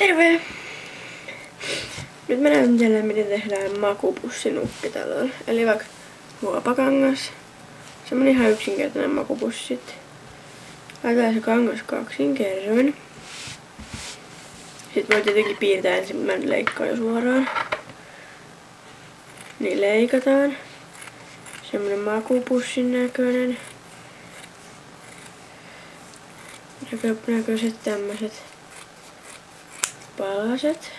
Terve! Nyt mä näytän teille, miten tehdään makupussinuppi talolla. Eli vaikka huopakangas. Semmonen ihan yksinkertainen makupussi. Laitetaan se kangas kaksin kerroin. Sitten voi tietenkin piirtää ensin, mä nyt leikkaan jo suoraan. Niin leikataan. Semmonen makupussin näköinen. Näköiset tämmöset palaset.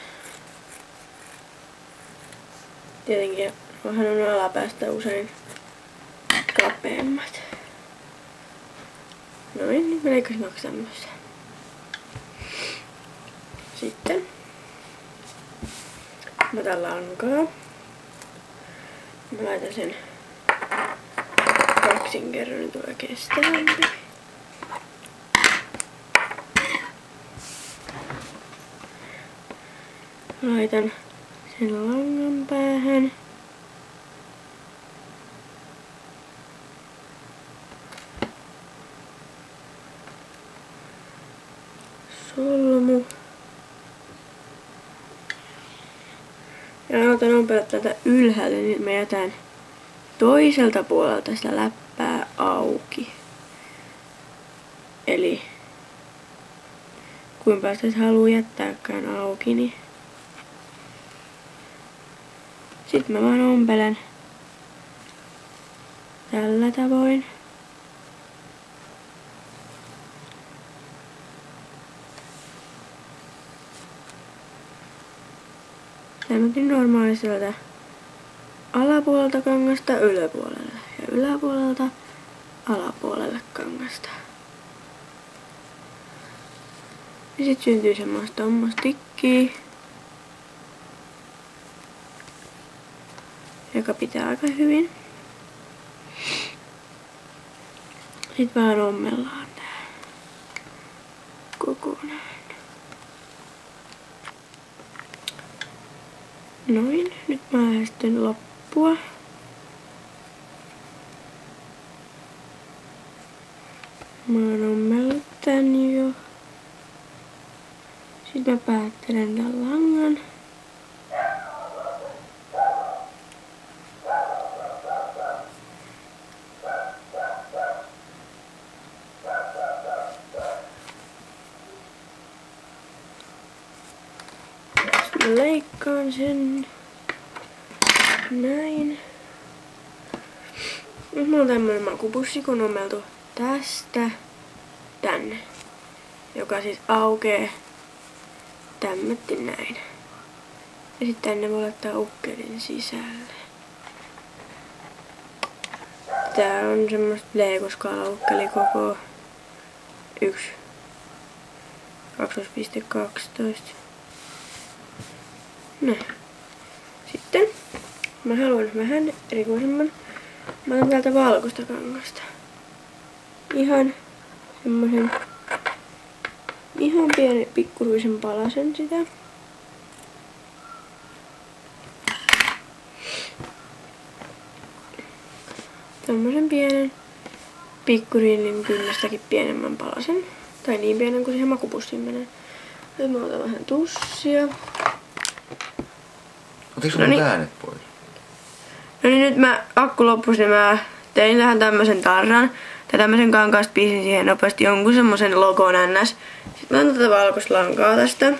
Tietenkin onhan on alapäästä usein kapeammat. Noin, nyt mä leikkasin kaksi tämmöistä. Sitten mä otan lankaa. Mä laitan sen kaksin kerran, niin tulee kestävämpi. Laitan sen langan päähän. Solmu. Ja aloitan ompella tätä ylhäältä, niin mä jätän toiselta puolelta sitä läppää auki. Eli kuinka sitä haluaa jättääkään auki, niin sitten mä vaan ompelen tällä tavoin. Tämmötin normaaliselta alapuolelta kangasta yläpuolelle ja yläpuolelta alapuolelle kangasta. Ja sit syntyy semmoista tikkiä, joka pitää aika hyvin. Sitten vaan ommellaan tää kokonaan. Noin, nyt mä lähestyn loppua. Mä oon ommellut tän jo. Sitten mä päättelen tän langan. Mä leikkaan sen näin. Nyt mulla on tämmönen makupussi, kun on ommeltu tästä tänne, joka siis aukee tämmötti näin. Ja sit tänne voi laittaa ukkelin sisälle. Tää on semmoista Lego-skaala-ukkeli koko 1 12.12. No. Sitten mä haluan vähän erikoisemman. Mä otan täältä valkoista kangasta. Ihan semmosen ihan pienen pikkuruisen palasen sitä. Tommosen pienen pikkurillin kynnestäkin pienemmän palasen. Tai niin pienen kuin siihen makupussiin menee. Nyt mä otan vähän tussia. Otitko sun äänet pois? No niin, nyt akku loppus, niin mä tein tähän tämmösen tarran. Tai tämmösen kankaasta piisin siihen nopeasti jonkun semmosen logon ns. Sitten mä otan tätä valkoista lankaa tästä.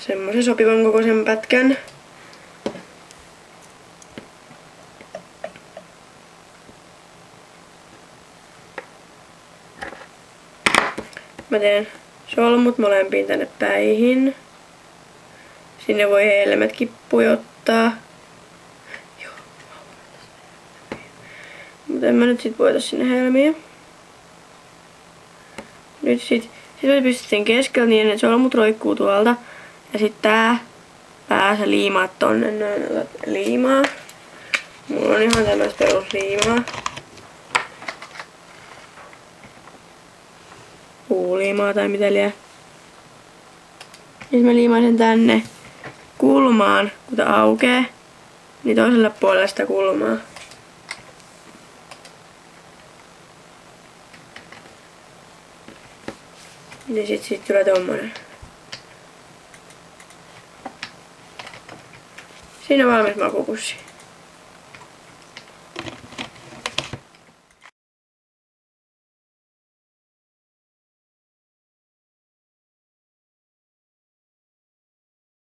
Semmosen sopivan kokoisen pätkän. Mä teen solmut molempiin tänne päihin. Sinne voi helmetkin pujottaa. Joo. Mutta en mä nyt sit voita sinne helmiä. Nyt sit pistät sen keskellä niin, että solmut roikkuu tuolta. Ja sit tää pää sä liimaat tonne noin, otat liimaa. Mulla on ihan tämmöistä perusliimaa. Puuliimaa tai mitä liian. Nyt mä liimaan sen tänne kulmaan, kun tää aukee, niin toisella puolella sitä kulmaa. Niin sit tulee tommonen. Siinä on valmis makupussi.